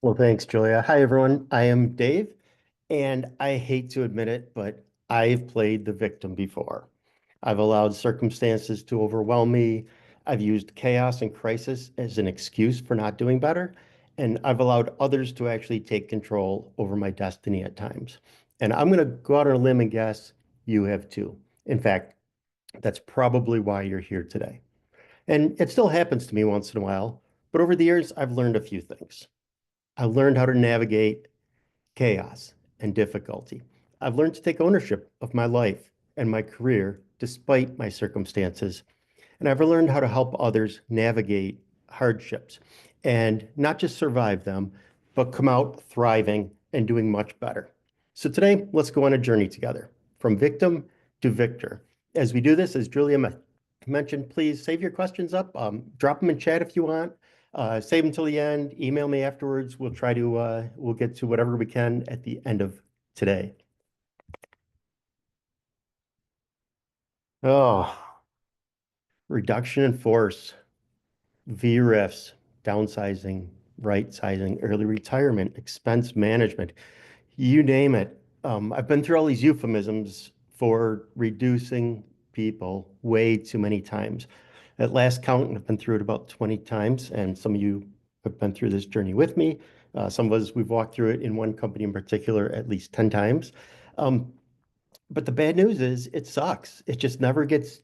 Well, thanks, Julia. Hi, everyone. I am Dave, and I hate to admit it, but I've played the victim before. I've allowed circumstances to overwhelm me. I've used chaos and crisis as an excuse for not doing better, and I've allowed others to actually take control over my destiny at times. And I'm going to go out on a limb and guess you have too. In fact, that's probably why you're here today. And it still happens to me once in a while, but over the years, I've learned a few things. I learned how to navigate chaos and difficulty. I've learned to take ownership of my life and my career despite my circumstances. And I've learned how to help others navigate hardships and not just survive them, but come out thriving and doing much better. So today, let's go on a journey together from victim to victor. As we do this, as Julia mentioned, please save your questions up. Drop them in chat if you want. Save them till the end. Email me afterwards. We'll get to whatever we can at the end of today. Oh, reduction in force, VRIFs, downsizing, right sizing, early retirement, expense management, you name it. I've been through all these euphemisms for reducing people way too many times. At last count, I've been through it about 20 times, and some of you have been through this journey with me. Some of us, we've walked through it in one company in particular at least 10 times. Um, but the bad news is it sucks. It just never gets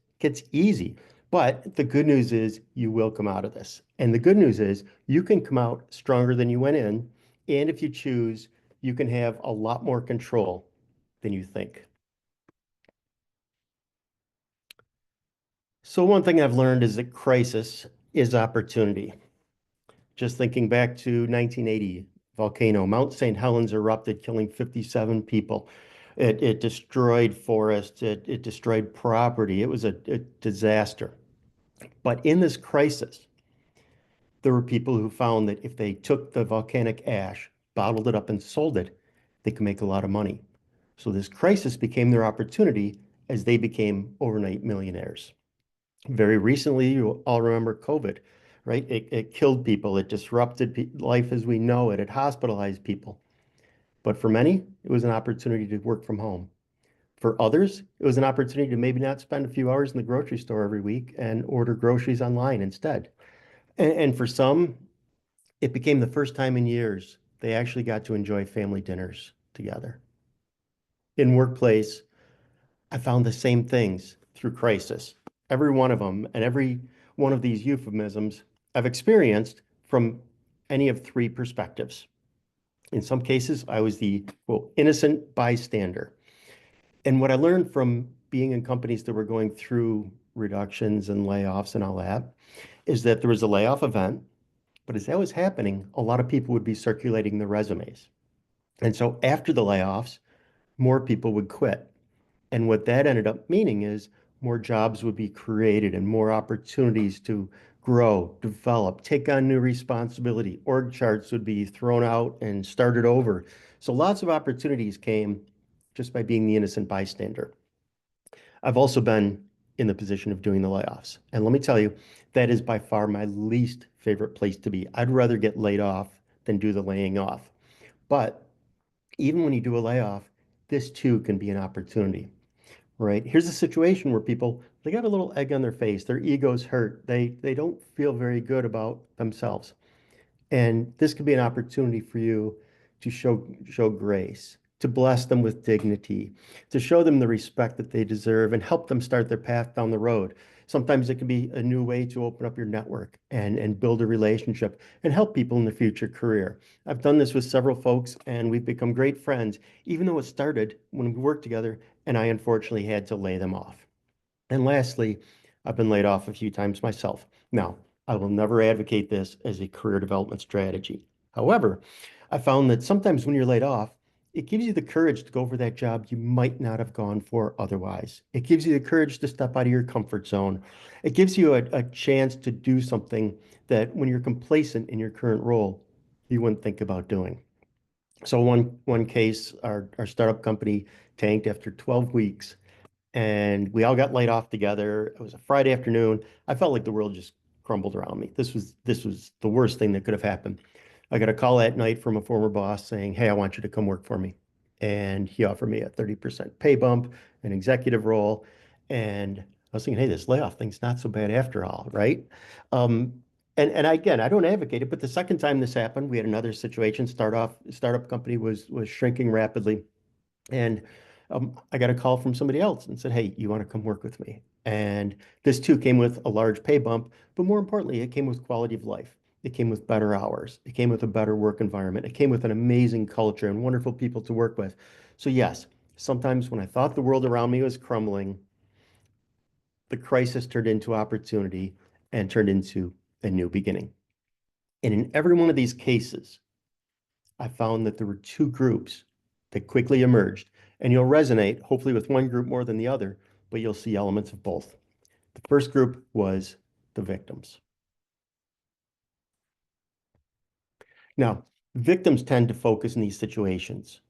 easy. But the good news is you will come out of this. And the good news is you can come out stronger than you went in. And if you choose, you can have a lot more control than you think. So one thing I've learned is that crisis is opportunity. Just thinking back to 1980, volcano, Mount St. Helens erupted, killing 57 people. It destroyed forests, it destroyed property. It was a disaster. But in this crisis, there were people who found that if they took the volcanic ash, bottled it up, and sold it, they could make a lot of money. So this crisis became their opportunity as they became overnight millionaires. Very recently, you all remember COVID, right? It killed people, it disrupted life as we know it, it hospitalized people. But for many, it was an opportunity to work from home. For others, it was an opportunity to maybe not spend a few hours in the grocery store every week and order groceries online instead. And for some, it became the first time in years they actually got to enjoy family dinners together. In workplace, I found the same things through crisis. Every one of them and every one of these euphemisms I've experienced from any of three perspectives. In some cases, I was the, well, innocent bystander. And what I learned from being in companies that were going through reductions and layoffs and all that is that there was a layoff event, but as that was happening, a lot of people would be circulating their resumes. And so after the layoffs, more people would quit. And what that ended up meaning is more jobs would be created and more opportunities to grow, develop, take on new responsibility. Org charts would be thrown out and started over. So lots of opportunities came just by being the innocent bystander. I've also been in the position of doing the layoffs. And let me tell you, that is by far my least favorite place to be. I'd rather get laid off than do the laying off. But even when you do a layoff, this too can be an opportunity, right? Here's a situation where people, they got a little egg on their face, their ego's hurt, they don't feel very good about themselves. And this could be an opportunity for you to show grace, to bless them with dignity, to show them the respect that they deserve and help them start their path down the road. Sometimes it can be a new way to open up your network and build a relationship and help people in their future career. I've done this with several folks and we've become great friends, even though it started when we worked together and I unfortunately had to lay them off. And lastly, I've been laid off a few times myself. Now, I will never advocate this as a career development strategy. However, I found that sometimes when you're laid off, it gives you the courage to go for that job you might not have gone for otherwise. It gives you the courage to step out of your comfort zone. It gives you a chance to do something that when you're complacent in your current role, you wouldn't think about doing. So one case, our startup company tanked after 12 weeks and we all got laid off together. It was a Friday afternoon. I felt like the world just crumbled around me. This was the worst thing that could have happened. I got a call at night from a former boss saying, "Hey, I want you to come work for me." And he offered me a 30% pay bump, an executive role. And I was thinking, hey, this layoff thing's not so bad after all, right? And again, I don't advocate it, but the second time this happened, we had another situation. Startup company was shrinking rapidly. And I got a call from somebody else and said, "Hey, you want to come work with me?" And this too came with a large pay bump, but more importantly, it came with quality of life. It came with better hours. It came with a better work environment. It came with an amazing culture and wonderful people to work with. So yes, sometimes when I thought the world around me was crumbling, the crisis turned into opportunity and turned into a new beginning. And in every one of these cases, I found that there were two groups that quickly emerged, and you'll resonate, hopefully, with one group more than the other, but you'll see elements of both. The first group was the victims. Now, victims tend to focus in these situations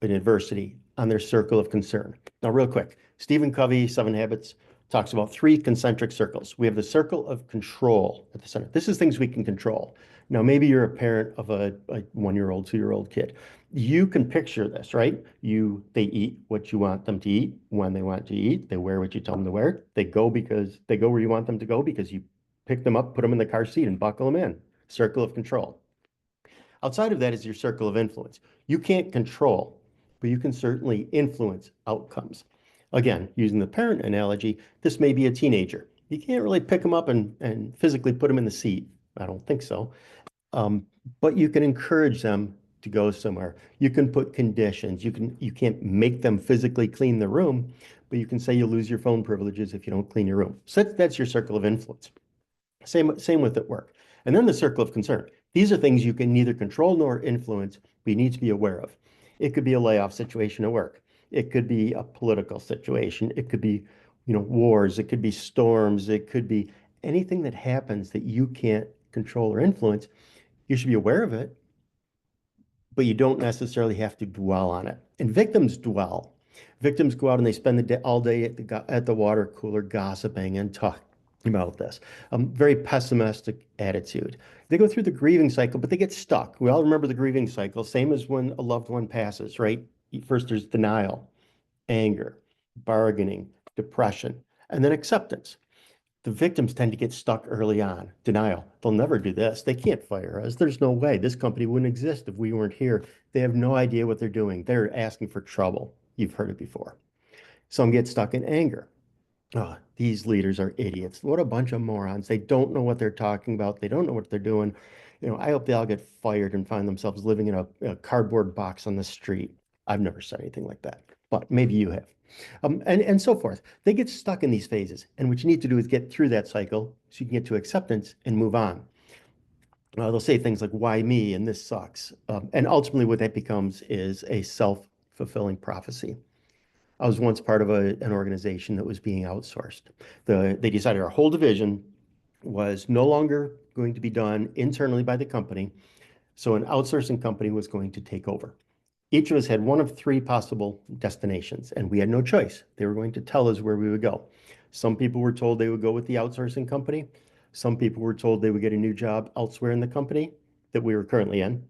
in adversity on their circle of concern. Now, real quick, Stephen Covey, Seven Habits, talks about three concentric circles. We have the circle of control at the center. This is things we can control. Now, maybe you're a parent of a 1-year-old, 2-year-old kid. You can picture this, right? They eat what you want them to eat when they want to eat. They wear what you tell them to wear. They go where you want them to go because you pick them up, put them in the car seat, and buckle them in. Circle of control. Outside of that is your circle of influence. You can't control, but you can certainly influence outcomes. Again, using the parent analogy, this may be a teenager. You can't really pick them up and physically put them in the seat. I don't think so. But you can encourage them to go somewhere. You can put conditions. You can't make them physically clean the room, but you can say you'll lose your phone privileges if you don't clean your room. So that's your circle of influence. Same with at work. And then the circle of concern. These are things you can neither control nor influence, but you need to be aware of. It could be a layoff situation at work. It could be a political situation. It could be, wars. It could be storms. It could be anything that happens that you can't control or influence. You should be aware of it, but you don't necessarily have to dwell on it. And victims dwell. Victims go out and they spend all day at the water cooler gossiping and talking about this. Very pessimistic attitude. They go through the grieving cycle, but they get stuck. We all remember the grieving cycle, same as when a loved one passes, right? First, there's denial, anger, bargaining, depression, and then acceptance. The victims tend to get stuck early on. Denial. They'll never do this. They can't fire us. There's no way. This company wouldn't exist if we weren't here. They have no idea what they're doing. They're asking for trouble. You've heard it before. Some get stuck in anger. Oh, these leaders are idiots. What a bunch of morons. They don't know what they're talking about. They don't know what they're doing. I hope they all get fired and find themselves living in a cardboard box on the street. I've never said anything like that, but maybe you have. And so forth. They get stuck in these phases. And what you need to do is get through that cycle so you can get to acceptance and move on. They'll say things like, why me? And this sucks. And ultimately, what that becomes is a self-fulfilling prophecy. I was once part of an organization that was being outsourced. They decided our whole division was no longer going to be done internally by the company. So an outsourcing company was going to take over. Each of us had one of three possible destinations, and we had no choice. They were going to tell us where we would go. Some people were told they would go with the outsourcing company. Some people were told they would get a new job elsewhere in the company that we were currently in.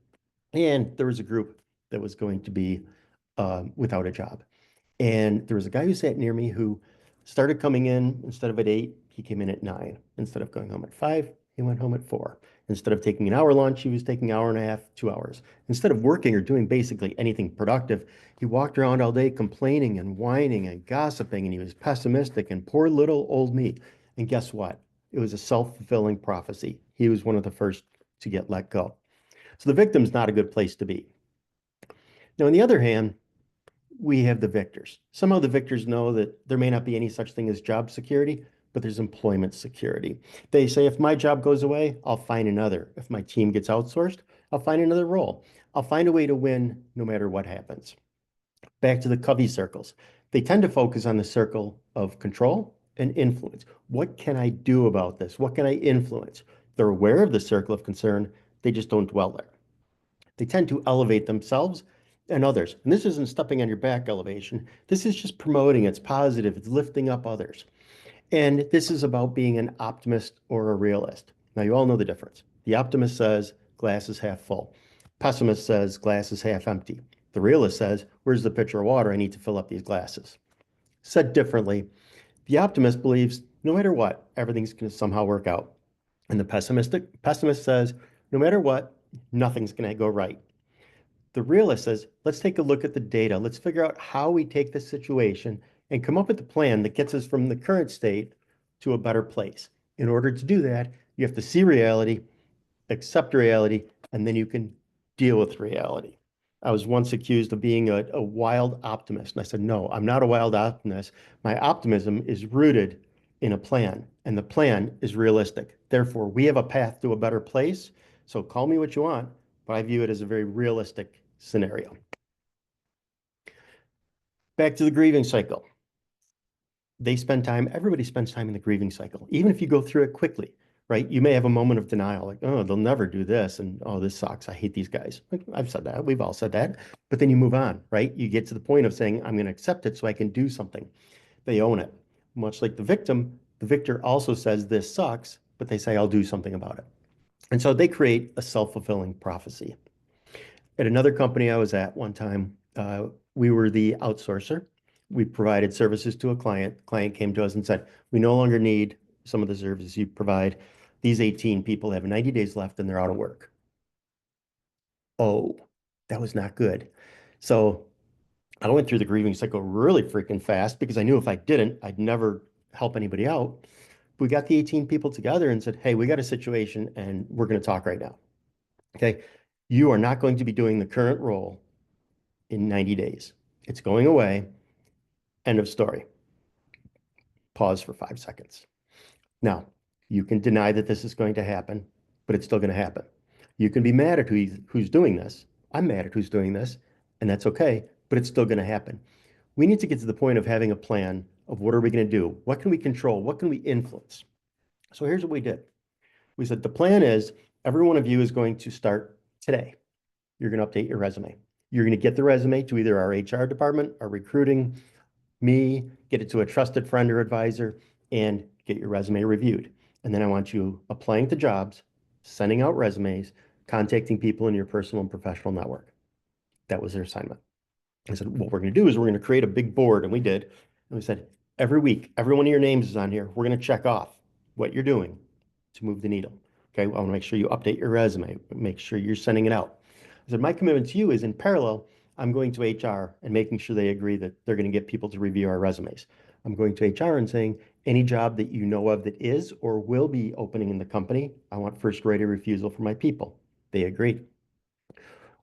And there was a group that was going to be without a job. And there was a guy who sat near me who started coming in instead of at 8, he came in at 9. Instead of going home at 5, he went home at 4. Instead of taking an hour lunch, he was taking an hour and a half, 2 hours. Instead of working or doing basically anything productive, he walked around all day complaining and whining and gossiping, and he was pessimistic and poor little old me. And guess what? It was a self-fulfilling prophecy. He was one of the first to get let go. So the victim's not a good place to be. Now, on the other hand, we have the victors. Somehow the victors know that there may not be any such thing as job security, but there's employment security. They say, if my job goes away, I'll find another. If my team gets outsourced, I'll find another role. I'll find a way to win no matter what happens. Back to the Covey circles. They tend to focus on the circle of control and influence. What can I do about this? What can I influence? They're aware of the circle of concern. They just don't dwell there. They tend to elevate themselves and others. And this isn't stepping on your back elevation. This is just promoting. It's positive. It's lifting up others. And this is about being an optimist or a realist. Now, you all know the difference. The optimist says, glass is half full. Pessimist says glass is half empty. The realist says, where's the pitcher of water? I need to fill up these glasses. Said differently, the optimist believes no matter what, everything's going to somehow work out. And the pessimist says, no matter what, nothing's going to go right. The realist says, let's take a look at the data. Let's figure out how we take this situation and come up with a plan that gets us from the current state to a better place. In order to do that, you have to see reality, accept reality, and then you can deal with reality. I was once accused of being a wild optimist. And I said, no, I'm not a wild optimist. My optimism is rooted in a plan, and the plan is realistic. Therefore, we have a path to a better place. So call me what you want, but I view it as a very realistic scenario. Back to the grieving cycle. Everybody spends time in the grieving cycle, even if you go through it quickly, right? You may have a moment of denial, like, oh, they'll never do this. And oh, this sucks. I hate these guys. I've said that. We've all said that. But then you move on, right? You get to the point of saying, I'm going to accept it so I can do something. They own it. Much like the victim, the victor also says this sucks, but they say, I'll do something about it. And so they create a self-fulfilling prophecy. At another company I was at one time, we were the outsourcer. We provided services to a client. The client came to us and said, we no longer need some of the services you provide. These 18 people have 90 days left and they're out of work. Oh, that was not good. So I went through the grieving cycle really freaking fast because I knew if I didn't, I'd never help anybody out. We got the 18 people together and said, hey, we got a situation and we're going to talk right now. Okay. You are not going to be doing the current role in 90 days. It's going away. End of story. Pause for 5 seconds. Now, you can deny that this is going to happen, but it's still going to happen. You can be mad at who's doing this. I'm mad at who's doing this, and that's okay, but it's still going to happen. We need to get to the point of having a plan of what are we going to do? What can we control? What can we influence? So here's what we did. We said the plan is every one of you is going to start today. You're going to update your resume. You're going to get the resume to either our HR department, our recruiting, me, get it to a trusted friend or advisor, and get your resume reviewed. And then I want you applying to jobs, sending out resumes, contacting people in your personal and professional network. That was their assignment. I said, what we're going to do is we're going to create a big board, and we did. And we said, every week, every one of your names is on here. We're going to check off what you're doing to move the needle. Okay, I want to make sure you update your resume, make sure you're sending it out. I said, my commitment to you is in parallel, I'm going to HR and making sure they agree that they're going to get people to review our resumes. I'm going to HR and saying, any job that you know of that is or will be opening in the company, I want first right of refusal for my people. They agreed.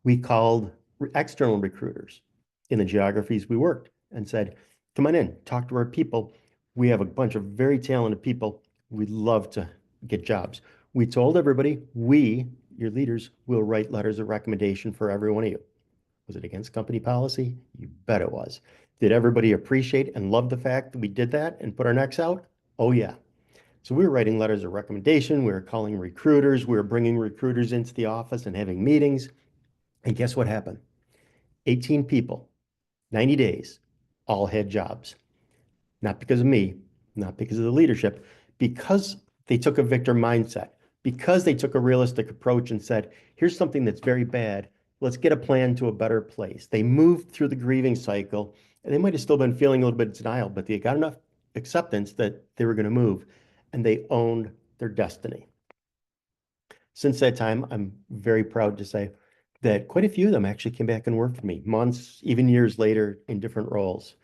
We called external recruiters in the geographies we worked and said, come on in, talk to our people. We have a bunch of very talented people. We'd love to get jobs. We told everybody, we, your leaders, will write letters of recommendation for every one of you. Was it against company policy? You bet it was. Did everybody appreciate and love the fact that we did that and put our necks out? Oh, yeah. So we were writing letters of recommendation. We were calling recruiters. We were bringing recruiters into the office and having meetings. And guess what happened? 18 people, 90 days, all had jobs. Not because of me, not because of the leadership, because they took a victor mindset, because they took a realistic approach and said, here's something that's very bad. Let's get a plan to a better place. They moved through the grieving cycle, and they might have still been feeling a little bit of denial, but they got enough acceptance that they were going to move, and they owned their destiny. Since that time, I'm very proud to say that quite a few of them actually came back and worked for me months, even years later in different roles.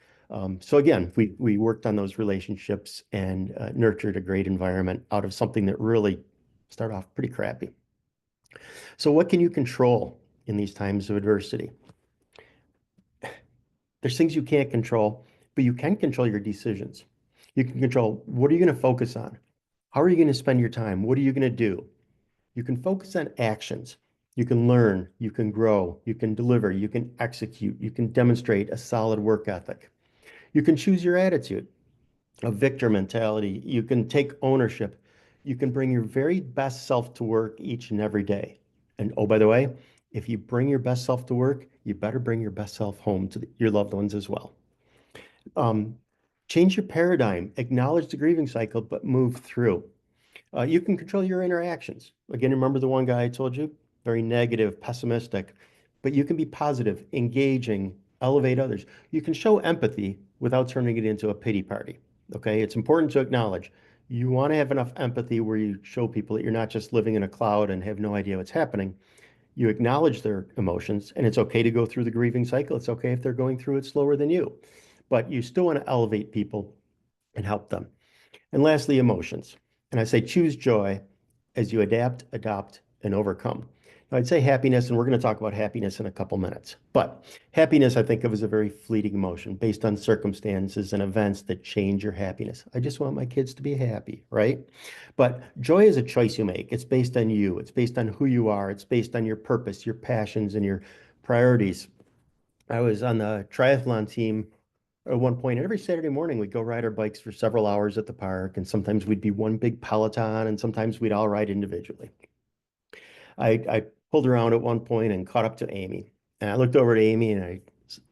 So again, we worked on those relationships and nurtured a great environment out of something that really started off pretty crappy. So what can you control in these times of adversity? There's things you can't control, but you can control your decisions. You can control what are you going to focus on? How are you going to spend your time? What are you going to do? You can focus on actions. You can learn, you can grow, you can deliver, you can execute, you can demonstrate a solid work ethic. You can choose your attitude, a victor mentality. You can take ownership. You can bring your very best self to work each and every day. And oh, by the way, if you bring your best self to work, you better bring your best self home to your loved ones as well. Um, Change your paradigm, acknowledge the grieving cycle, but move through. You can control your interactions. Again, remember the one guy I told you? very negative, pessimistic, but you can be positive, engaging, elevate others. You can show empathy without turning it into a pity party. Okay, it's important to acknowledge you want to have enough empathy where you show people that you're not just living in a cloud and have no idea what's happening. You acknowledge their emotions, and it's okay to go through the grieving cycle. It's okay if they're going through it slower than you, but you still want to elevate people and help them. And lastly, emotions. And I say choose joy as you adapt, adopt, and overcome. Now, I'd say happiness, and we're going to talk about happiness in a couple minutes. But happiness, I think of as a very fleeting emotion based on circumstances and events that change your happiness. I just want my kids to be happy, right? But joy is a choice you make. It's based on you. It's based on who you are. It's based on your purpose, your passions, and your priorities. I was on the triathlon team at one point, and every Saturday morning we'd go ride our bikes for several hours at the park, and sometimes we'd be one big peloton, and sometimes we'd all ride individually. I pulled around at one point and caught up to Amy, and I looked over at Amy and I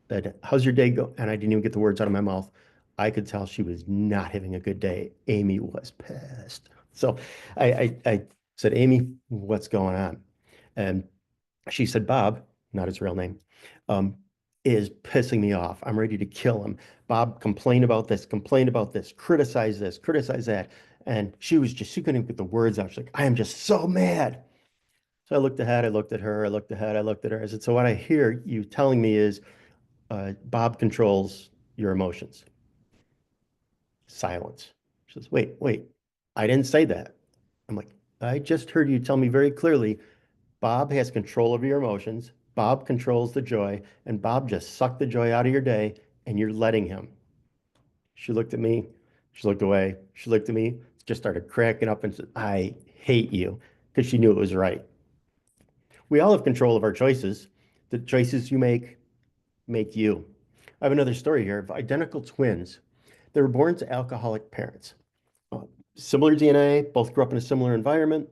said, "How's your day go?" And I didn't even get the words out of my mouth. I could tell she was not having a good day. Amy was pissed. So I said, "Amy, what's going on?" And she said, "Bob," not his real name, um, "is pissing me off. I'm ready to kill him. Bob complain about this, criticize that." And she couldn't get the words out. She's like, "I am just so mad." So I looked ahead, I looked at her, I looked ahead, I looked at her. I said, "So what I hear you telling me is Bob controls your emotions." Silence. She says, wait, I didn't say that." I'm like, "I just heard you tell me very clearly Bob has control over your emotions. Bob controls the joy, and Bob just sucked the joy out of your day, and you're letting him." She looked at me. She looked away. She looked at me, just started cracking up and said, "I hate you," because she knew it was right. We all have control of our choices. The choices you make you. I have another story here of identical twins. They were born to alcoholic parents. Uh, Similar DNA, both grew up in a similar environment,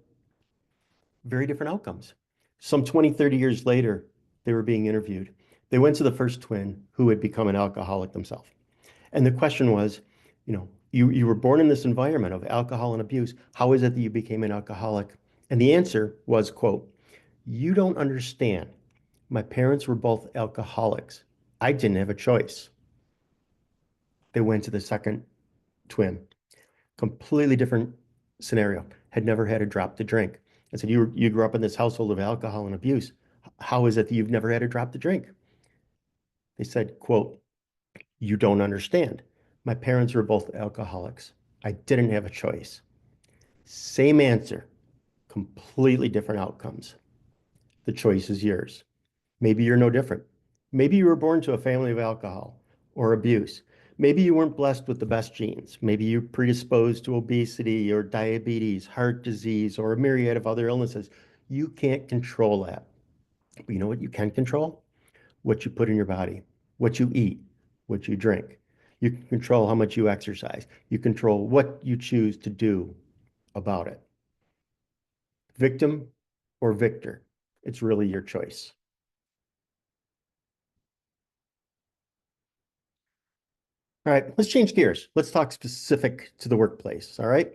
very different outcomes. Some 20, 30 years later, they were being interviewed. They went to the first twin who had become an alcoholic themselves. And the question was, you were born in this environment of alcohol and abuse. How is it that you became an alcoholic? And the answer was, quote, "You don't understand. My parents were both alcoholics. I didn't have a choice." They went to the second twin, completely different scenario, had never had a drop to drink. I said, you grew up in this household of alcohol and abuse. How is it that you've never had a drop to drink?" They said, quote, "You don't understand. My parents were both alcoholics. I didn't have a choice." Same answer, completely different outcomes. The choice is yours. Maybe you're no different. Maybe you were born to a family of alcohol or abuse. Maybe you weren't blessed with the best genes. Maybe you're predisposed to obesity or diabetes, heart disease, or a myriad of other illnesses. You can't control that. But you know what you can control? What you put in your body, what you eat, what you drink. You can control how much you exercise. You control what you choose to do about it. Victim or victor, it's really your choice. All right, let's change gears. Let's talk specific to the workplace. All right.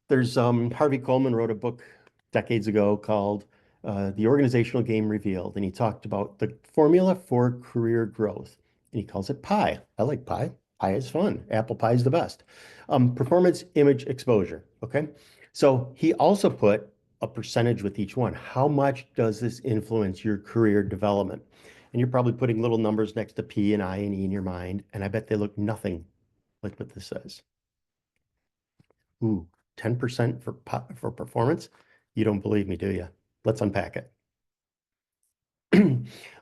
There's Harvey Coleman wrote a book decades ago called The Organizational Game Revealed, and he talked about the formula for career growth, and he calls it pie. I like pie. Pie is fun. Apple pie is the best. Performance, image, exposure. Okay. So he also put a percentage with each one. How much does this influence your career development? And you're probably putting little numbers next to P and I and E in your mind, and I bet they look nothing like what this says. Ooh, 10% for performance? You don't believe me, do you? Let's unpack it.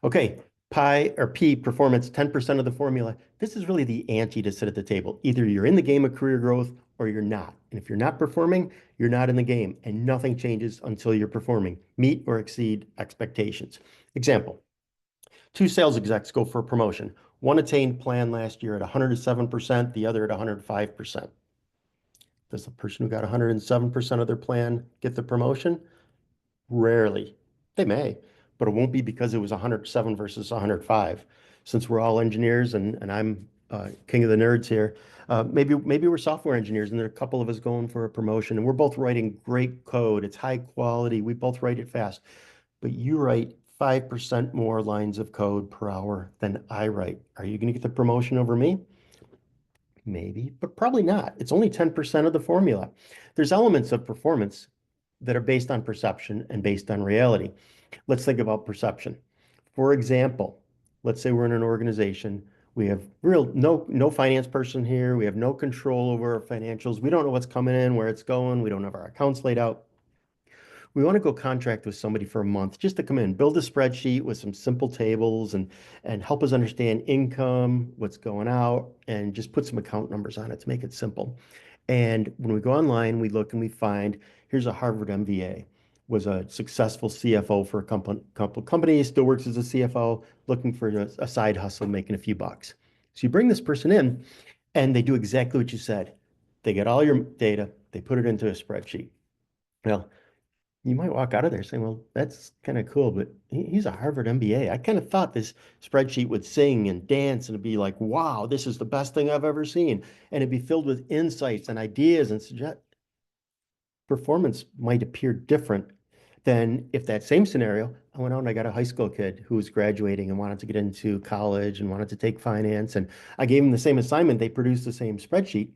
Okay, pi or P performance, 10% of the formula. This is really the ante to sit at the table. Either you're in the game of career growth or you're not. And if you're not performing, you're not in the game, and nothing changes until you're performing. Meet or exceed expectations. Example, two sales execs go for a promotion. One attained plan last year at 107%, the other at 105%. Does the person who got 107% of their plan get the promotion? Rarely. They may, but it won't be because it was 107 versus 105. Since we're all engineers and I'm king of the nerds here, maybe we're software engineers and there are a couple of us going for a promotion and we're both writing great code. It's high quality. We both write it fast. but you write 5% more lines of code per hour than I write. Are you going to get the promotion over me? Maybe, but probably not. It's only 10% of the formula. There's elements of performance that are based on perception and based on reality. Let's think about perception. For example, let's say we're in an organization. We have no finance person here. We have no control over our financials. We don't know what's coming in, where it's going. We don't have our accounts laid out. We want to go contract with somebody for a month just to come in, build a spreadsheet with some simple tables and help us understand income, what's going out, and just put some account numbers on it to make it simple. And when we go online, we look and we find here's a Harvard MBA, was a successful CFO for a couple companies, still works as a CFO, looking for a side hustle, making a few bucks. So you bring this person in, and they do exactly what you said. They get all your data, they put it into a spreadsheet. Well, you might walk out of there saying, well, that's kind of cool, but he's a Harvard MBA. I kind of thought this spreadsheet would sing and dance and it'd be like, wow, this is the best thing I've ever seen. And it'd be filled with insights and ideas and performance might appear different than if that same scenario, I went out and I got a high school kid who was graduating and wanted to get into college and wanted to take finance. And I gave him the same assignment. They produced the same spreadsheet.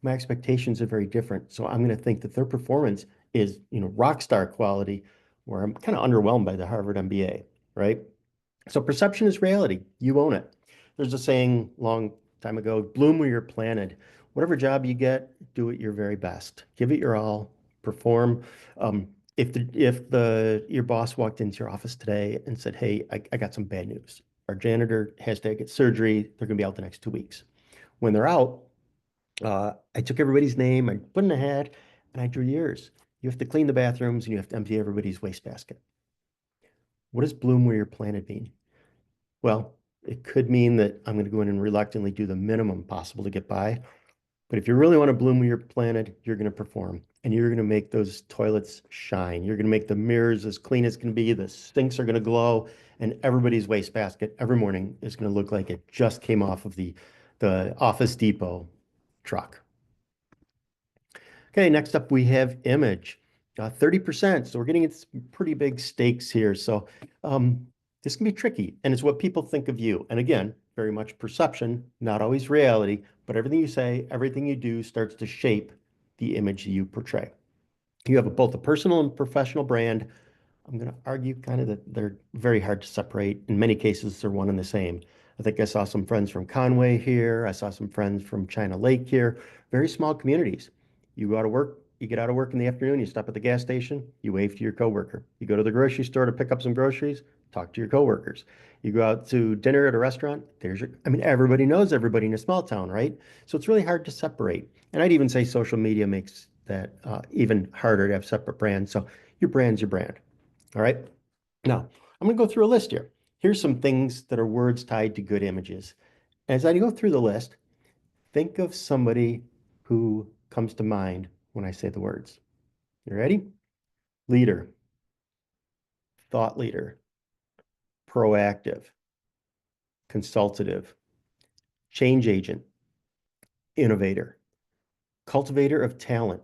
My expectations are very different. So I'm going to think that their performance is, rock star quality, where I'm kind of underwhelmed by the Harvard MBA, right? So perception is reality. You own it. There's a saying long time ago, bloom where you're planted. Whatever job you get, do it your very best. Give it your all, perform. If your boss walked into your office today and said, hey, I got some bad news. Our janitor has to get surgery. They're going to be out the next 2 weeks. When they're out, I took everybody's name, I put in a hat, and I drew yours. You have to clean the bathrooms and you have to empty everybody's wastebasket. What does bloom where you're planted mean? Well, it could mean that I'm going to go in and reluctantly do the minimum possible to get by. But if you really want to bloom where you're planted, you're going to perform and you're going to make those toilets shine. You're going to make the mirrors as clean as can be. The sinks are going to glow and everybody's wastebasket every morning is going to look like it just came off of the Office Depot truck. Okay, next up we have image, 30%. So we're getting into some pretty big stakes here. So this can be tricky and it's what people think of you. And again, very much perception, not always reality, but everything you say, everything you do starts to shape the image you portray. You have both a personal and professional brand. I'm going to argue kind of that they're very hard to separate. In many cases, they're one and the same. I think I saw some friends from Conway here. I saw some friends from China Lake here. Very small communities. You go out to work, you get out of work in the afternoon, you stop at the gas station, you wave to your coworker. You go to the grocery store to pick up some groceries, talk to your coworkers. You go out to dinner at a restaurant, everybody knows everybody in a small town, right? So it's really hard to separate. And I'd even say social media makes that even harder to have separate brands. So your brand's your brand. All right. Now, I'm going to go through a list here. Here's some things that are words tied to good images. As I go through the list, think of somebody who comes to mind when I say the words. You ready? Leader, thought leader, proactive, consultative, change agent, innovator, cultivator of talent,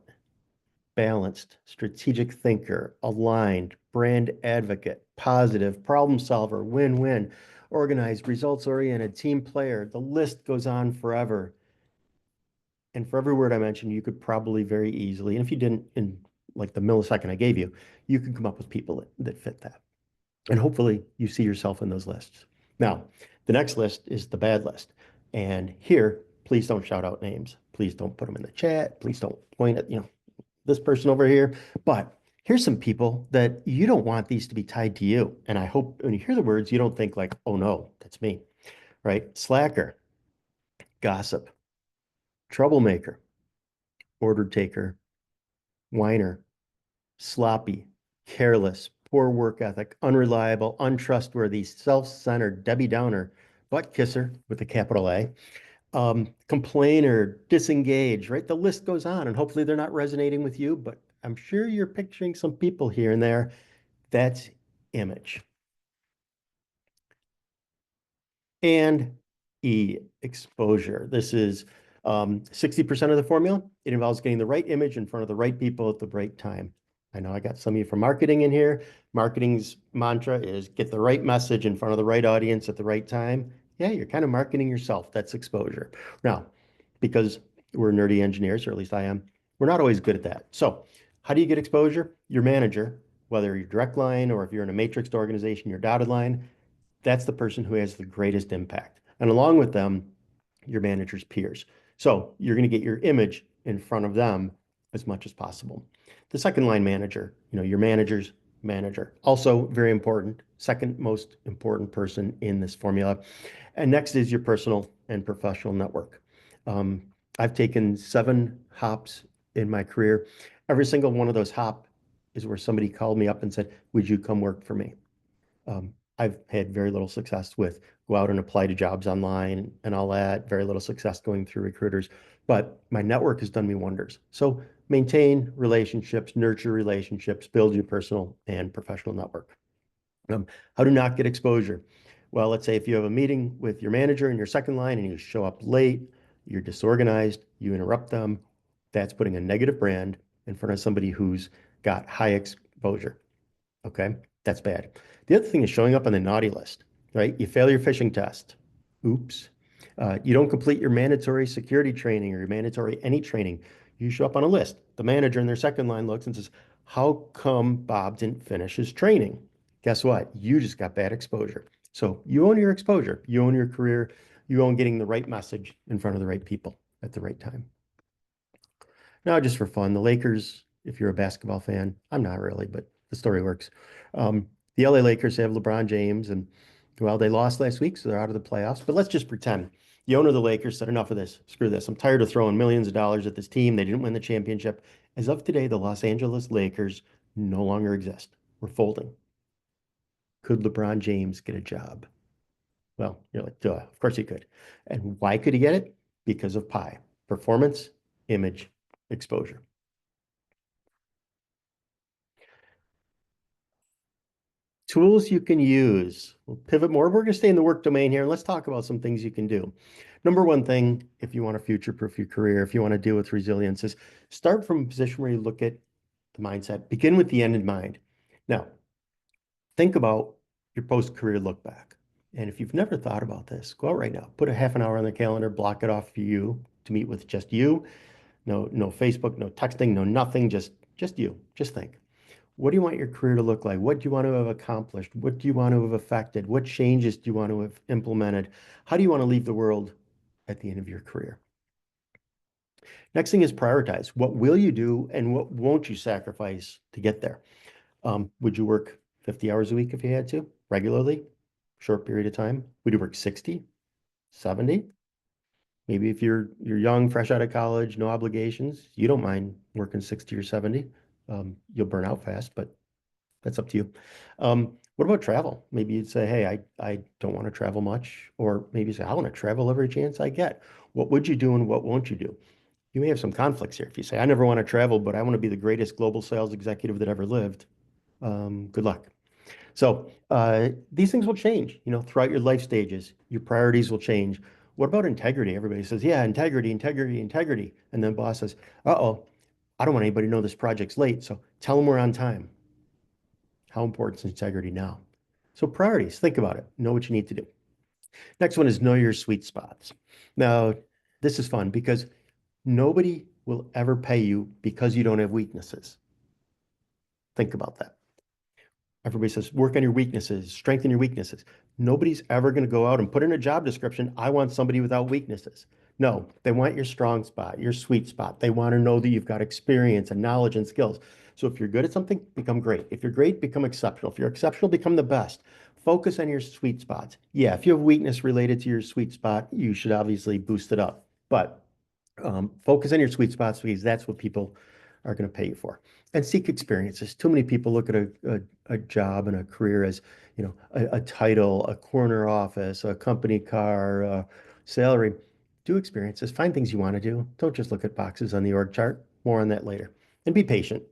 balanced, strategic thinker, aligned, brand advocate, positive, problem solver, win-win, organized, results-oriented, team player. The list goes on forever. And for every word I mentioned, you could probably very easily, and if you didn't in like the millisecond I gave you, you could come up with people that fit that. And hopefully you see yourself in those lists. Now, the next list is the bad list. And here, please don't shout out names. Please don't put them in the chat. Please don't point at, this person over here. But here's some people that you don't want these to be tied to you. And I hope when you hear the words, you don't think like, oh no, that's me, right? Slacker, gossip, troublemaker, order taker, whiner, sloppy, careless, poor work ethic, unreliable, untrustworthy, self-centered, Debbie Downer, butt kisser with a capital A, complainer, disengaged, right? The list goes on, and hopefully they're not resonating with you, but I'm sure you're picturing some people here and there. That's image. And E, exposure. This is 60% of the formula. It involves getting the right image in front of the right people at the right time. I know I got some of you from marketing in here. Marketing's mantra is get the right message in front of the right audience at the right time. Yeah, you're kind of marketing yourself. That's exposure. Now, because we're nerdy engineers, or at least I am, we're not always good at that. So, how do you get exposure? Your manager, whether you're direct line or if you're in a matrixed organization, your dotted line, that's the person who has the greatest impact. And along with them, your manager's peers. So you're going to get your image in front of them as much as possible. The second line manager, your manager's manager, also very important, second most important person in this formula. And next is your personal and professional network. Um, I've taken 7 hops in my career. Every single one of those hop is where somebody called me up and said, would you come work for me? I've had very little success with go out and apply to jobs online and all that, very little success going through recruiters, but my network has done me wonders. So maintain relationships, nurture relationships, build your personal and professional network. How to not get exposure? Well, let's say if you have a meeting with your manager in your second line and you show up late, you're disorganized, you interrupt them, that's putting a negative brand in front of somebody who's got high exposure. Okay, that's bad. The other thing is showing up on the naughty list, right? You fail your phishing test. Oops. You don't complete your mandatory security training or your mandatory any training. You show up on a list. The manager in their second line looks and says, how come Bob didn't finish his training? Guess what? You just got bad exposure. So you own your exposure. You own your career. You own getting the right message in front of the right people at the right time. Now, just for fun, the Lakers, if you're a basketball fan, I'm not really, but the story works. The LA Lakers have LeBron James, and well, they lost last week, so they're out of the playoffs. But let's just pretend the owner of the Lakers said, enough of this. Screw this. I'm tired of throwing millions of dollars at this team. They didn't win the championship. As of today, the Los Angeles Lakers no longer exist. We're folding. Could LeBron James get a job? Well, you're like, duh, of course he could. And why could he get it? Because of PI, performance, image, exposure. Tools you can use. We'll pivot more. We're going to stay in the work domain here. Let's talk about some things you can do. Number one thing, if you want to future-proof your career, if you want to deal with resilience, is start from a position where you look at the mindset. Begin with the end in mind. Now, think about your post-career look back. And if you've never thought about this, go out right now. Put a half an hour on the calendar, block it off for you to meet with just you. No Facebook, no texting, no nothing, just you. Just think. What do you want your career to look like? What do you want to have accomplished? What do you want to have affected? What changes do you want to have implemented? How do you want to leave the world at the end of your career? Next thing is prioritize. What will you do and what won't you sacrifice to get there? Would you work 50 hours a week if you had to, regularly, short period of time? Would you work 60, 70? Maybe if you're young, fresh out of college, no obligations, you don't mind working 60 or 70. You'll burn out fast, but that's up to you. What about travel? Maybe you'd say, hey, I don't want to travel much. Or maybe you say, I want to travel every chance I get. What would you do and what won't you do? You may have some conflicts here. If you say, I never want to travel, but I want to be the greatest global sales executive that ever lived, good luck. So these things will change, throughout your life stages. Your priorities will change. What about integrity? Everybody says, yeah, integrity, integrity, integrity. And then boss says, uh-oh, I don't want anybody to know this project's late, so tell them we're on time. How important is integrity now? So priorities, think about it. Know what you need to do. Next one is know your sweet spots. Now, this is fun because nobody will ever pay you because you don't have weaknesses. Think about that. Everybody says, work on your weaknesses, strengthen your weaknesses. Nobody's ever going to go out and put in a job description, I want somebody without weaknesses. No, they want your strong spot, your sweet spot. They want to know that you've got experience and knowledge and skills. So if you're good at something, become great. If you're great, become exceptional. If you're exceptional, become the best. Focus on your sweet spots. Yeah, if you have weakness related to your sweet spot, you should obviously boost it up. But focus on your sweet spots because that's what people are going to pay you for. And seek experiences. Too many people look at a job and a career as, a title, a corner office, a company car, salary. Do experiences. Find things you want to do. Don't just look at boxes on the org chart. More on that later. And be patient.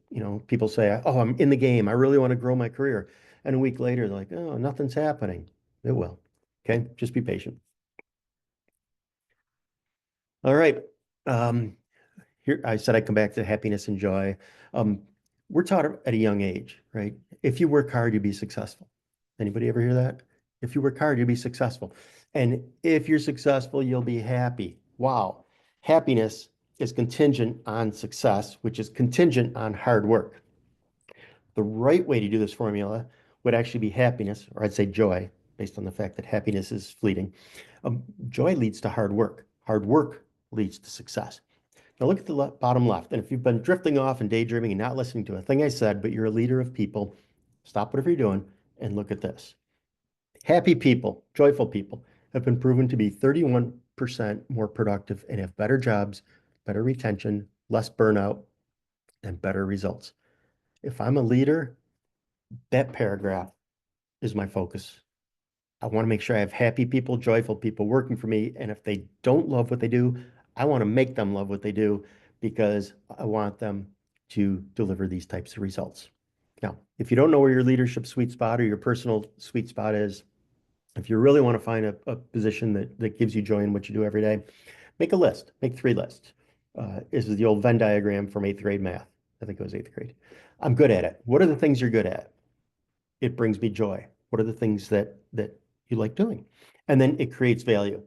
People say, oh, I'm in the game. I really want to grow my career. And a week later, they're like, oh, nothing's happening. It will. Okay, just be patient. All right. Here, I said I'd come back to happiness and joy. Um, we're taught at a young age, right? If you work hard, you'll be successful. Anybody ever hear that? If you work hard, you'll be successful. And if you're successful, you'll be happy. Wow. Happiness is contingent on success, which is contingent on hard work. The right way to do this formula would actually be happiness, or I'd say joy, based on the fact that happiness is fleeting. Joy leads to hard work. Hard work leads to success. Now look at the bottom left. And if you've been drifting off and daydreaming and not listening to a thing I said, but you're a leader of people, stop whatever you're doing and look at this. Happy people, joyful people have been proven to be 31% more productive and have better jobs, better retention, less burnout, and better results. If I'm a leader, that paragraph is my focus. I want to make sure I have happy people, joyful people working for me. And if they don't love what they do, I want to make them love what they do because I want them to deliver these types of results. Now, if you don't know where your leadership sweet spot or your personal sweet spot is, if you really want to find a position that gives you joy in what you do every day, make a list, make 3 lists. This is the old Venn diagram from 8th grade math. I think it was 8th grade. I'm good at it. What are the things you're good at? It brings me joy. What are the things that you like doing? And then it creates value.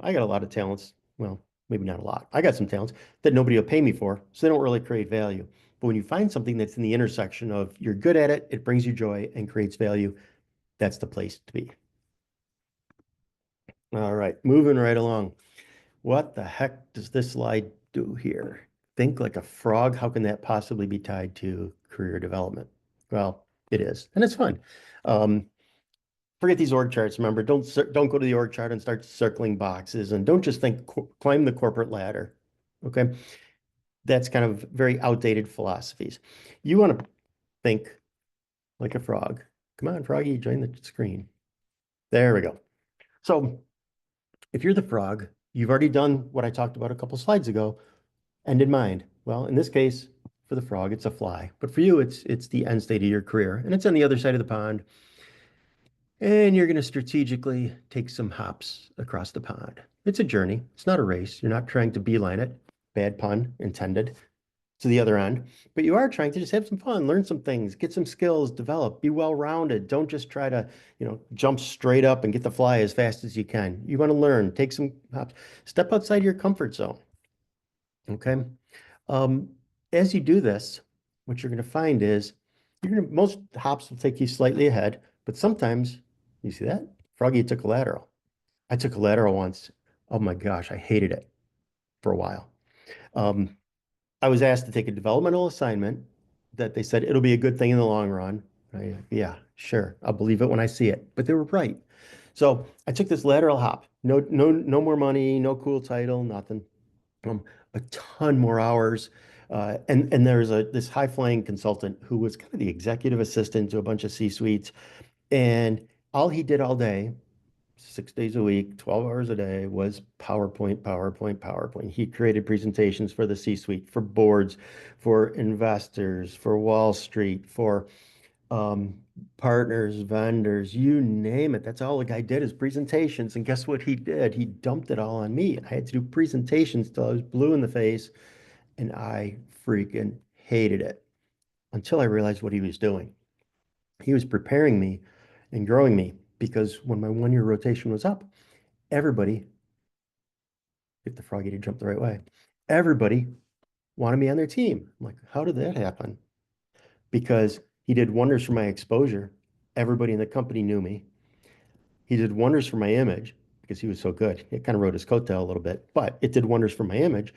I got a lot of talents. Well, maybe not a lot. I got some talents that nobody will pay me for, so they don't really create value. But when you find something that's in the intersection of you're good at it, it brings you joy and creates value, that's the place to be. All right, moving right along. What the heck does this slide do here? Think like a frog. How can that possibly be tied to career development? Well, it is, and it's fun. Forget these org charts. Remember, don't go to the org chart and start circling boxes, and don't just think climb the corporate ladder. Okay, that's kind of very outdated philosophies. You want to think like a frog. Come on, froggy, join the screen. There we go. So if you're the frog, you've already done what I talked about a couple slides ago, end in mind. Well, in this case, for the frog, it's a fly, but for you, it's the end state of your career, and it's on the other side of the pond. And you're going to strategically take some hops across the pond. It's a journey. It's not a race. You're not trying to beeline it. Bad pun intended to the other end. But you are trying to just have some fun, learn some things, get some skills, develop, be well-rounded. Don't just try to, jump straight up and get the fly as fast as you can. You want to learn, take some hops, step outside your comfort zone. Okay. Um, as you do this, what you're going to find is most hops will take you slightly ahead, but sometimes you see that? Froggy took a lateral. I took a lateral once. Oh my gosh, I hated it for a while. Um, I was asked to take a developmental assignment that they said it'll be a good thing in the long run. Yeah, sure. I'll believe it when I see it. But they were right. So I took this lateral hop. No more money, no cool title, nothing. A ton more hours. And there's this high flying consultant who was kind of the executive assistant to a bunch of C-suites. And all he did all day, 6 days a week, 12 hours a day, was PowerPoint, PowerPoint, PowerPoint. He created presentations for the C-suite, for boards, for investors, for Wall Street, for partners, vendors, you name it. That's all the guy did is presentations. And guess what he did? He dumped it all on me. And I had to do presentations till I was blue in the face. And I freaking hated it until I realized what he was doing. He was preparing me and growing me because when my 1 year rotation was up, everybody, if the froggy did jump the right way, everybody wanted me on their team. I'm like, how did that happen? Because he did wonders for my exposure. Everybody in the company knew me. He did wonders for my image because he was so good. It kind of rode his coattail a little bit, but it did wonders for my image.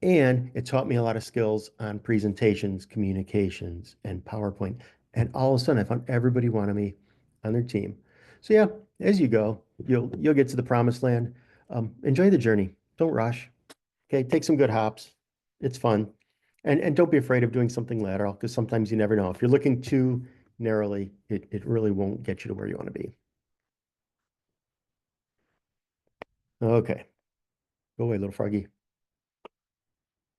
And it taught me a lot of skills on presentations, communications, and PowerPoint. And all of a sudden, I found everybody wanted me on their team. So yeah, as you go, you'll get to the promised land. Enjoy the journey. Don't rush. Okay, take some good hops. It's fun. And don't be afraid of doing something lateral because sometimes you never know. If you're looking too narrowly, it really won't get you to where you want to be. Okay, go away, little froggy.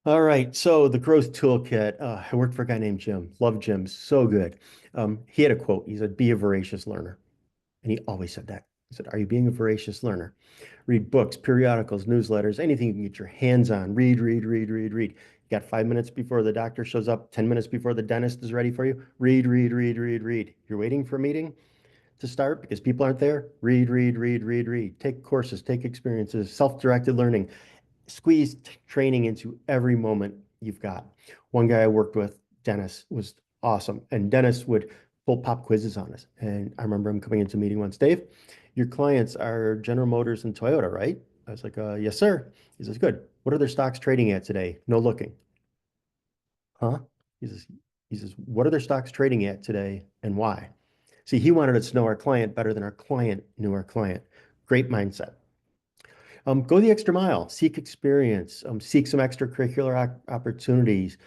All right, so the growth toolkit. I worked for a guy named Jim. Love Jim, so good. He had a quote. He said, "Be a voracious learner," and he always said that. He said, "Are you being a voracious learner? Read books, periodicals, newsletters, anything you can get your hands on. Read, read, read, read, read. got 5 minutes before the doctor shows up, 10 minutes before the dentist is ready for you. Read, read, read, read, read. You're waiting for a meeting to start because people aren't there. Read, read, read, read, read. Take courses, take experiences, self-directed learning. Squeeze training into every moment you've got. One guy I worked with, Dennis, was awesome. And Dennis would pull pop quizzes on us. And I remember him coming into a meeting once, Dave, your clients are General Motors and Toyota, right? I was like, yes, sir. He says, good. What are their stocks trading at today? No looking. Huh? He says, what are their stocks trading at today and why? See, he wanted us to know our client better than our client knew our client. Great mindset. Go the extra mile, seek experience, seek some extracurricular opportunities,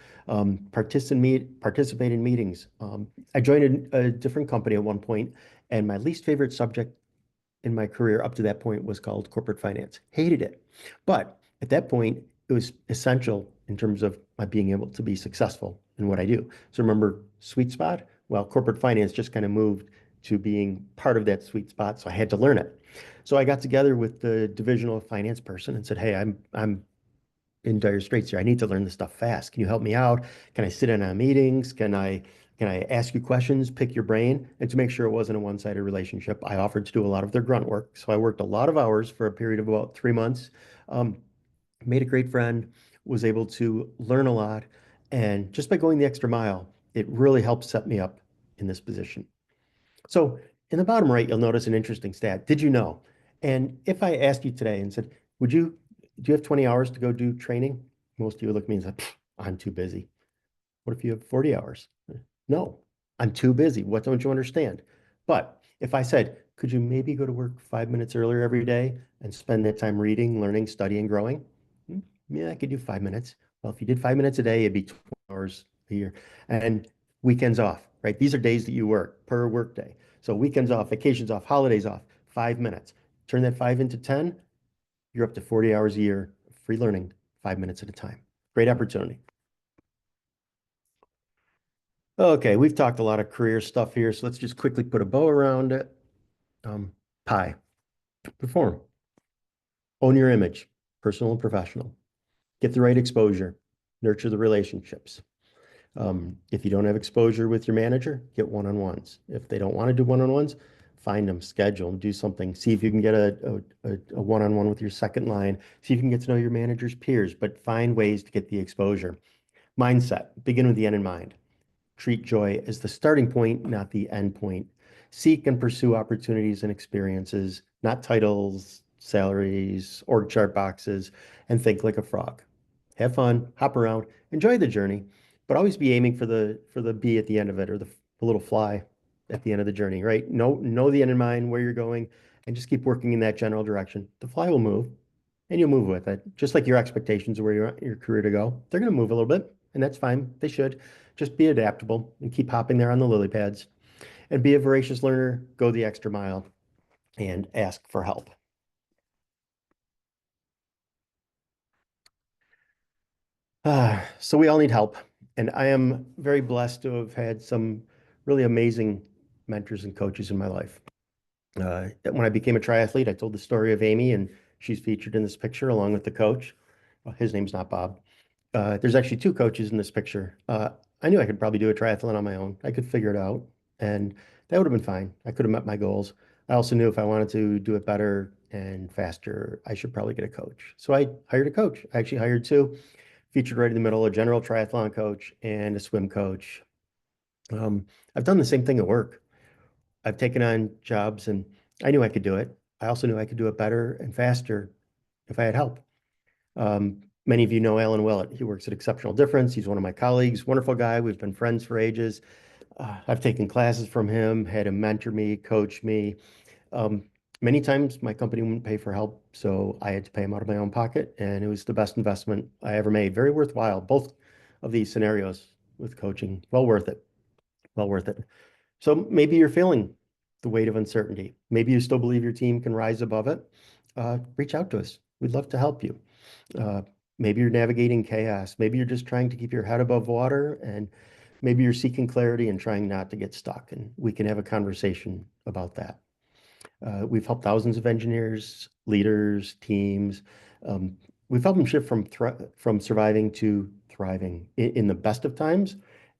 participate in meetings. I joined a different company at one point, and my least favorite subject in my career up to that point was called corporate finance. Hated it. But at that point, it was essential in terms of my being able to be successful in what I do. So remember sweet spot? Well, corporate finance just kind of moved to being part of that sweet spot. So I had to learn it. So I got together with the divisional finance person and said, hey, I'm in dire straits here. I need to learn this stuff fast. Can you help me out? Can I sit in on meetings? Can I ask you questions, pick your brain? And to make sure it wasn't a one-sided relationship, I offered to do a lot of their grunt work. So I worked a lot of hours for a period of about 3 months, um, made a great friend, was able to learn a lot. And just by going the extra mile, it really helped set me up in this position. So in the bottom right, you'll notice an interesting stat. Did you know? And if I asked you today and said, do you have 20 hours to go do training? Most of you would look at me and say, I'm too busy. What if you have 40 hours? No, I'm too busy. What don't you understand? But if I said, could you maybe go to work 5 minutes earlier every day and spend that time reading, learning, studying, growing? Yeah, I could do 5 minutes. Well, if you did 5 minutes a day, it'd be 20 hours a year. And weekends off, right? These are days that you work per workday. So weekends off, vacations off, holidays off, 5 minutes. Turn that 5 into 10, you're up to 40 hours a year of free learning, 5 minutes at a time. Great opportunity. Okay, we've talked a lot of career stuff here, so let's just quickly put a bow around it. Pie, perform, own your image, personal and professional, get the right exposure, nurture the relationships. If you don't have exposure with your manager, get one-on-ones. If they don't want to do one-on-ones, find them, schedule them, do something. See if you can get a one-on-one with your second line. See if you can get to know your manager's peers, but find ways to get the exposure. Mindset, begin with the end in mind. Treat joy as the starting point, not the end point. Seek and pursue opportunities and experiences, not titles, salaries, org chart boxes, and think like a frog. Have fun, hop around, enjoy the journey, but always be aiming for the bee at the end of it or the little fly at the end of the journey, right? Know the end in mind, where you're going, and just keep working in that general direction. The fly will move, and you'll move with it. Just like your expectations of where you want your career to go, they're going to move a little bit, and that's fine. They should. Just be adaptable and keep hopping there on the lily pads, and be a voracious learner. Go the extra mile and ask for help. So we all need help, and I am very blessed to have had some really amazing mentors and coaches in my life. When I became a triathlete, I told the story of Amy, and she's featured in this picture along with the coach. His name's not Bob. There's actually two coaches in this picture. I knew I could probably do a triathlon on my own. I could figure it out, and that would have been fine. I could have met my goals. I also knew if I wanted to do it better and faster, I should probably get a coach. So I hired a coach. I actually hired two, featured right in the middle, a general triathlon coach and a swim coach. I've done the same thing at work. I've taken on jobs, and I knew I could do it. I also knew I could do it better and faster if I had help. Many of you know Alan Willett. He works at Exceptional Difference. He's one of my colleagues, wonderful guy. We've been friends for ages. I've taken classes from him, had him mentor me, coach me. Um, Many times my company wouldn't pay for help, so I had to pay him out of my own pocket, and it was the best investment I ever made. Very worthwhile, both of these scenarios with coaching. Well worth it. Well worth it. So maybe you're feeling the weight of uncertainty. Maybe you still believe your team can rise above it. Reach out to us. We'd love to help you. Uh, Maybe you're navigating chaos. Maybe you're just trying to keep your head above water, and maybe you're seeking clarity and trying not to get stuck. And we can have a conversation about that. We've helped thousands of engineers, leaders, teams. we've helped them shift from surviving to thriving in the best of times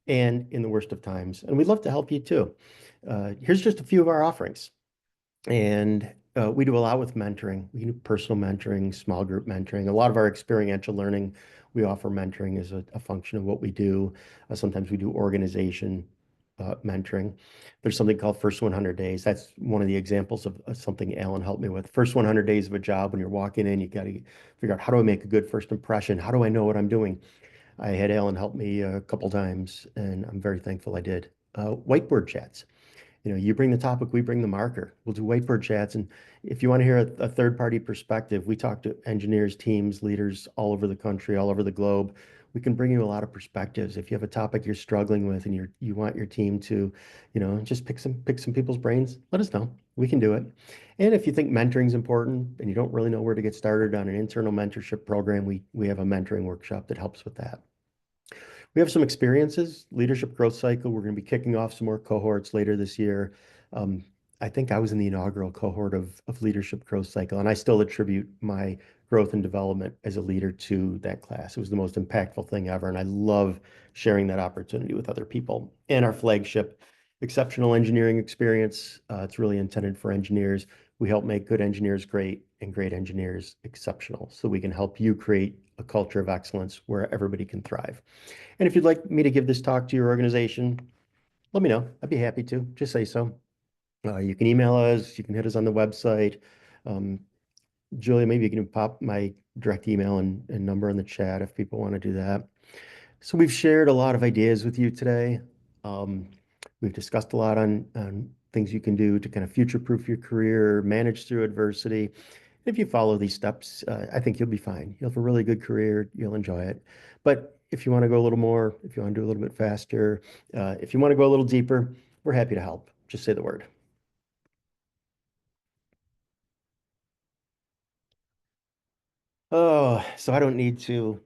and in the worst of times. And we'd love to help you too. Here's just a few of our offerings. And we do a lot with mentoring. We do personal mentoring, small group mentoring, a lot of our experiential learning. We offer mentoring as a function of what we do. Sometimes we do organization mentoring. There's something called First 100 Days. That's one of the examples of something Alan helped me with. First 100 days of a job, when you're walking in, you got to figure out, how do I make a good first impression? How do I know what I'm doing? I had Alan help me a couple times, and I'm very thankful I did. Whiteboard chats. You bring the topic, we bring the marker. We'll do whiteboard chats. And if you want to hear a third-party perspective, we talk to engineers, teams, leaders all over the country, all over the globe. We can bring you a lot of perspectives. If you have a topic you're struggling with and you want your team to, just pick some people's brains, let us know. We can do it. And if you think mentoring is important and you don't really know where to get started on an internal mentorship program, we have a mentoring workshop that helps with that. We have some experiences, leadership growth cycle. We're going to be kicking off some more cohorts later this year. I think I was in the inaugural cohort of leadership growth cycle, and I still attribute my growth and development as a leader to that class. It was the most impactful thing ever, and I love sharing that opportunity with other people. And our flagship exceptional engineering experience, it's really intended for engineers. We help make good engineers great and great engineers exceptional, so we can help you create a culture of excellence where everybody can thrive. And if you'd like me to give this talk to your organization, let me know. I'd be happy to. Just say so. You can email us. You can hit us on the website. Julia, maybe you can pop my direct email and number in the chat if people want to do that. So we've shared a lot of ideas with you today. We've discussed a lot on things you can do to kind of future-proof your career, manage through adversity. If you follow these steps, I think you'll be fine. You'll have a really good career. You'll enjoy it. But if you want to go a little more, if you want to do a little bit faster, if you want to go a little deeper, we're happy to help. Just say the word. Oh, so I don't need to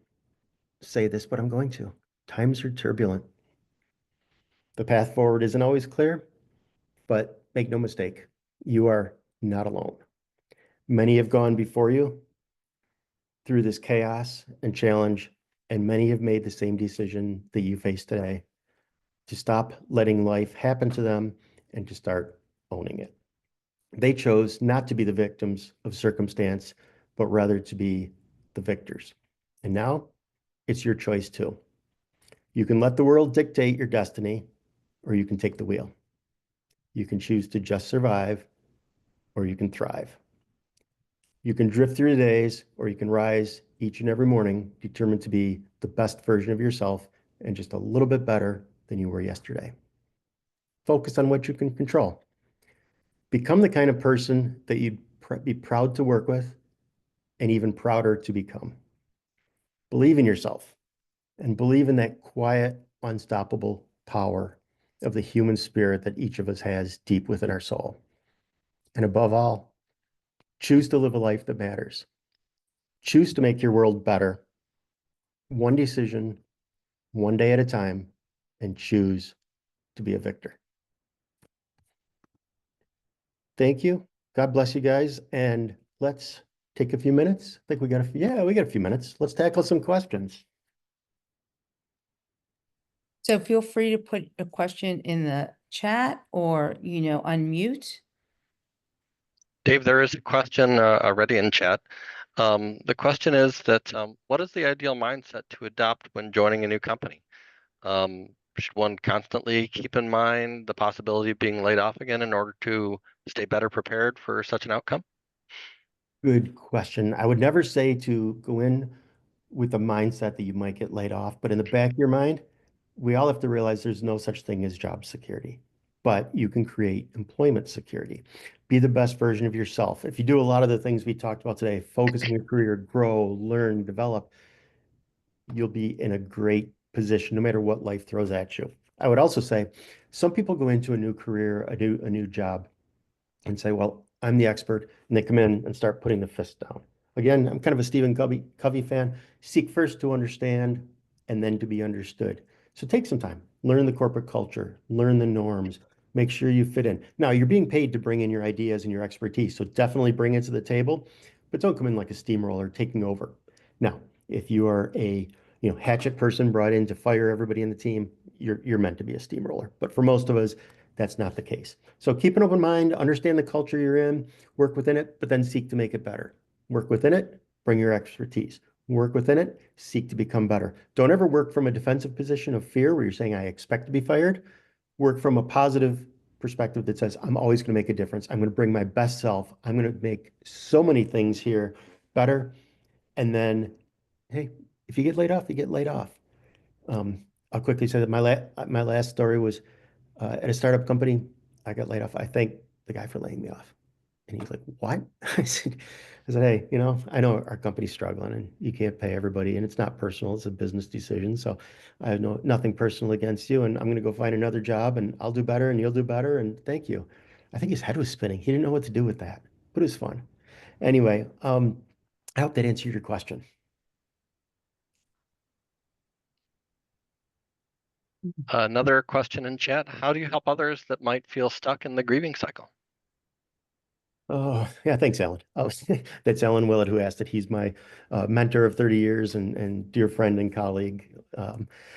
say this, but I'm going to. Times are turbulent. The path forward isn't always clear, but make no mistake, you are not alone. Many have gone before you through this chaos and challenge, and many have made the same decision that you face today, to stop letting life happen to them and to start owning it. They chose not to be the victims of circumstance, but rather to be the victors. And now it's your choice too. You can let the world dictate your destiny, or you can take the wheel. You can choose to just survive, or you can thrive. You can drift through the days, or you can rise each and every morning, determined to be the best version of yourself and just a little bit better than you were yesterday. Focus on what you can control. Become the kind of person that you'd be proud to work with and even prouder to become. Believe in yourself and believe in that quiet, unstoppable power of the human spirit that each of us has deep within our soul. And above all, choose to live a life that matters. Choose to make your world better, one decision, one day at a time, and choose to be a victor. Thank you. God bless you guys. And let's take a few minutes. I think we got a few minutes. Let's tackle some questions. So feel free to put a question in the chat or, unmute. Dave, there is a question already in chat. The question is that what is the ideal mindset to adopt when joining a new company? Should one constantly keep in mind the possibility of being laid off again in order to stay better prepared for such an outcome? Good question. I would never say to go in with the mindset that you might get laid off, but in the back of your mind, we all have to realize there's no such thing as job security, but you can create employment security. Be the best version of yourself. If you do a lot of the things we talked about today, focus on your career, grow, learn, develop, you'll be in a great position no matter what life throws at you. I would also say some people go into a new career, a new job, and say, well, I'm the expert, and they come in and start putting the fist down. Again, I'm kind of a Stephen Covey fan. Seek first to understand and then to be understood. So take some time, learn the corporate culture, learn the norms, make sure you fit in. Now, you're being paid to bring in your ideas and your expertise, so definitely bring it to the table, but don't come in like a steamroller taking over. Now, if you are a hatchet person brought in to fire everybody in the team, you're meant to be a steamroller. But for most of us, that's not the case. So keep an open mind, understand the culture you're in, work within it, but then seek to make it better. Work within it, bring your expertise. Work within it, seek to become better. Don't ever work from a defensive position of fear where you're saying, I expect to be fired. Work from a positive perspective that says, I'm always going to make a difference. I'm going to bring my best self. I'm going to make so many things here better. And then, hey, if you get laid off, you get laid off. I'll quickly say that my last story was at a startup company. I got laid off. I thanked the guy for laying me off. And he's like, what? I said, hey, I know our company's struggling and you can't pay everybody and it's not personal. It's a business decision. So I have nothing personal against you and I'm going to go find another job and I'll do better and you'll do better. And thank you. I think his head was spinning. He didn't know what to do with that, but it was fun. Anyway, I hope that answered your question. Another question in chat. How do you help others that might feel stuck in the grieving cycle? Oh, yeah, thanks, Alan. Oh, that's Alan Willett who asked it. He's my mentor of 30 years and dear friend and colleague.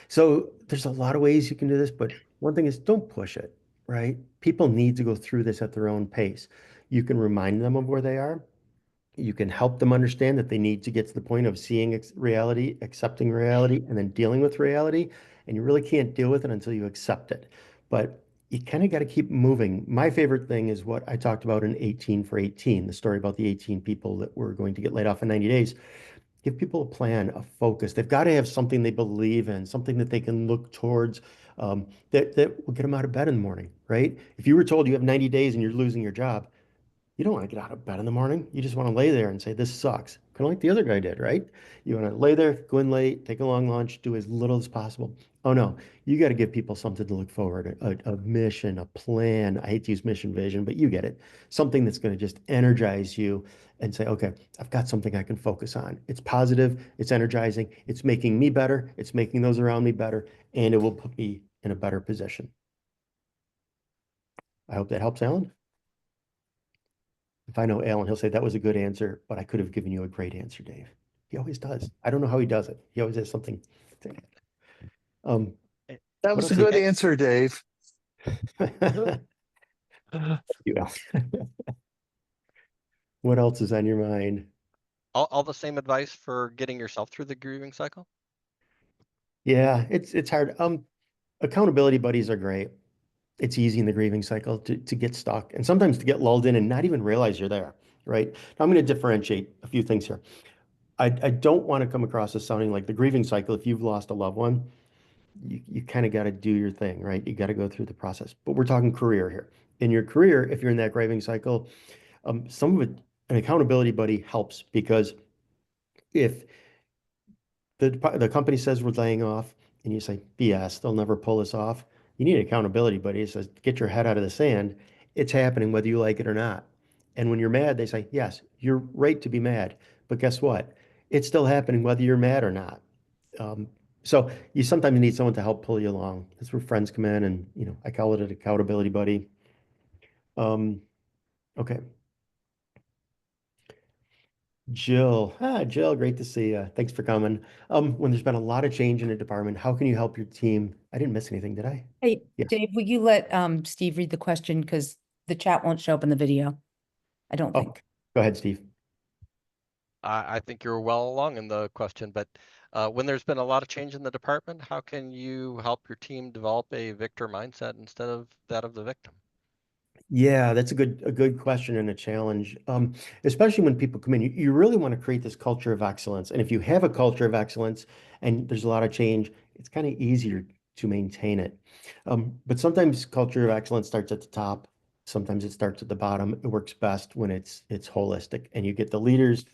So there's a lot of ways you can do this, but one thing is don't push it, right? People need to go through this at their own pace. You can remind them of where they are. You can help them understand that they need to get to the point of seeing reality, accepting reality, and then dealing with reality. And you really can't deal with it until you accept it. But you kind of got to keep moving. My favorite thing is what I talked about in 18 for 18, the story about the 18 people that were going to get laid off in 90 days. Give people a plan, a focus. They've got to have something they believe in, something that they can look towards, that will get them out of bed in the morning, right? If you were told you have 90 days and you're losing your job, you don't want to get out of bed in the morning. You just want to lay there and say, this sucks. Kind of like the other guy did, right? You want to lay there, go in late, take a long lunch, do as little as possible. Oh no, you got to give people something to look forward to, a mission, a plan. I hate to use mission vision, but you get it. Something that's going to just energize you and say, okay, I've got something I can focus on. It's positive, it's energizing, it's making me better, it's making those around me better, and it will put me in a better position. I hope that helps, Alan. If I know Alan, he'll say that was a good answer, but I could have given you a great answer, Dave. He always does. I don't know how he does it. He always has something to add. That what was a else good is- answer, Dave. You, Al. What else is on your mind? All the same advice for getting yourself through the grieving cycle? Yeah, it's hard. Accountability buddies are great. It's easy in the grieving cycle to get stuck and sometimes to get lulled in and not even realize you're there, right? Now I'm going to differentiate a few things here. I don't want to come across as sounding like the grieving cycle. If you've lost a loved one, you kind of got to do your thing, right? You got to go through the process. But we're talking career here. In your career, if you're in that grieving cycle, some of it, an accountability buddy helps because if the company says we're laying off and you say, BS, they'll never pull us off. You need an accountability buddy. It says, get your head out of the sand. It's happening whether you like it or not. And when you're mad, they say, yes, you're right to be mad. But guess what? It's still happening whether you're mad or not. So you sometimes need someone to help pull you along. That's where friends come in and, I call it an accountability buddy. Okay. Jill, great to see you. Thanks for coming. When there's been a lot of change in a department, how can you help your team? I didn't miss anything, did I? Hey, Yeah. Dave, will you let Steve read the question? Because the chat won't show up in the video. I don't Oh, think. go ahead, Steve. I think you're well along in the question, but when there's been a lot of change in the department, how can you help your team develop a victor mindset instead of that of the victim? Yeah, that's a good question and a challenge. Especially when people come in, you really want to create this culture of excellence. And if you have a culture of excellence and there's a lot of change, it's kind of easier to maintain it. But sometimes culture of excellence starts at the top. Sometimes it starts at the bottom. It works best when it's holistic and you get the leaders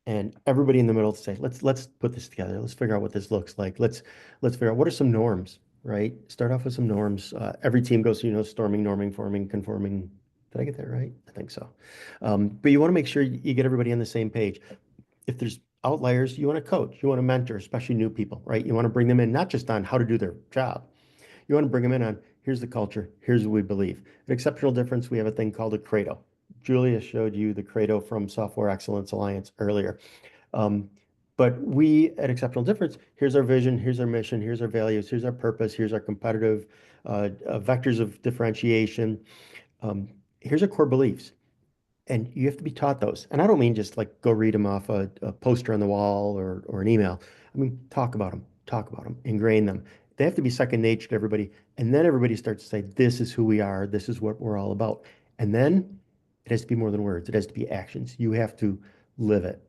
and everybody in the middle to say, let's put this together. Let's figure out what this looks like. Let's figure out what are some norms, right? Start off with some norms. Every team goes through, storming, norming, forming, conforming. Did I get that right? I think so. But you want to make sure you get everybody on the same page. If there's outliers, you want to coach, you want to mentor, especially new people, right? You want to bring them in, not just on how to do their job. You want to bring them in on, here's the culture, here's what we believe. An exceptional difference, we have a thing called a credo. Julia showed you the credo from Software Excellence Alliance earlier. But But we at Exceptional Difference, here's our vision, here's our mission, here's our values, here's our purpose, here's our competitive vectors of differentiation. Here's our core beliefs. And you have to be taught those. And I don't mean just like go read them off a poster on the wall or an email. I mean, talk about them, ingrain them. They have to be second nature to everybody. And then everybody starts to say, this is who we are. This is what we're all about. And then it has to be more than words. It has to be actions. You have to live it,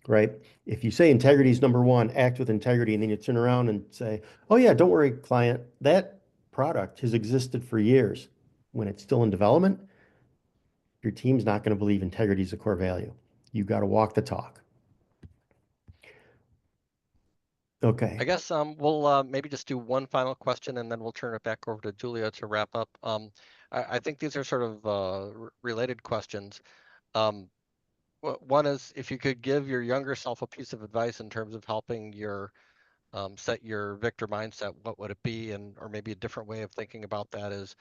right? If you say integrity is number one, act with integrity, and then you turn around and say, oh yeah, don't worry, client, that product has existed for years. When it's still in development, your team's not going to believe integrity is a core value. You got to walk the talk. Okay. I guess we'll maybe just do one final question and then we'll turn it back over to Julia to wrap up. I think these are sort of related questions. One is if you could give your younger self a piece of advice in terms of helping your set your victor mindset, what would it be? And or maybe a different way of thinking about that is,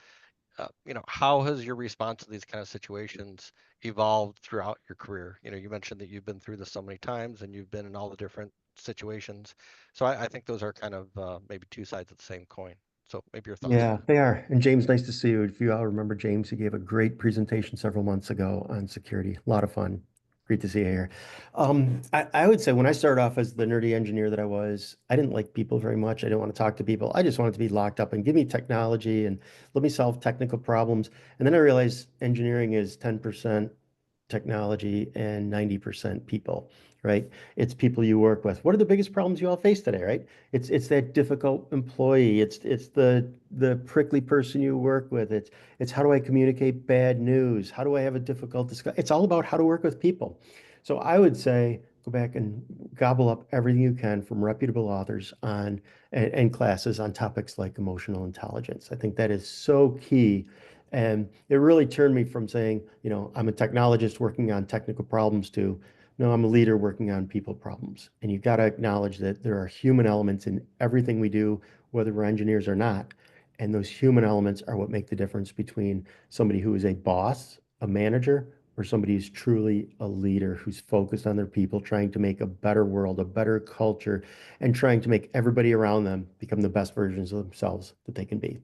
how has your response to these kind of situations evolved throughout your career? You mentioned that you've been through this so many times and you've been in all the different situations. So I think those are kind of maybe two sides of the same coin. So maybe your thoughts. Yeah, they are. And James, nice to see you. If you all remember James, he gave a great presentation several months ago on security. A lot of fun. Great to see you here. I would say when I started off as the nerdy engineer that I was, I didn't like people very much. I didn't want to talk to people. I just wanted to be locked up and give me technology and let me solve technical problems. And then I realized engineering is 10% technology and 90% people, right? It's people you work with. What are the biggest problems you all face today, right? It's that difficult employee. It's the prickly person you work with. It's how do I communicate bad news? How do I have a difficult discussion? It's all about how to work with people. So I would say go back and gobble up everything you can from reputable authors on and classes on topics like emotional intelligence. I think that is so key. And it really turned me from saying, I'm a technologist working on technical problems to, no, I'm a leader working on people problems. And you've got to acknowledge that there are human elements in everything we do, whether we're engineers or not. And those human elements are what make the difference between somebody who is a boss, a manager, or somebody who's truly a leader, who's focused on their people, trying to make a better world, a better culture, and trying to make everybody around them become the best versions of themselves that they can be.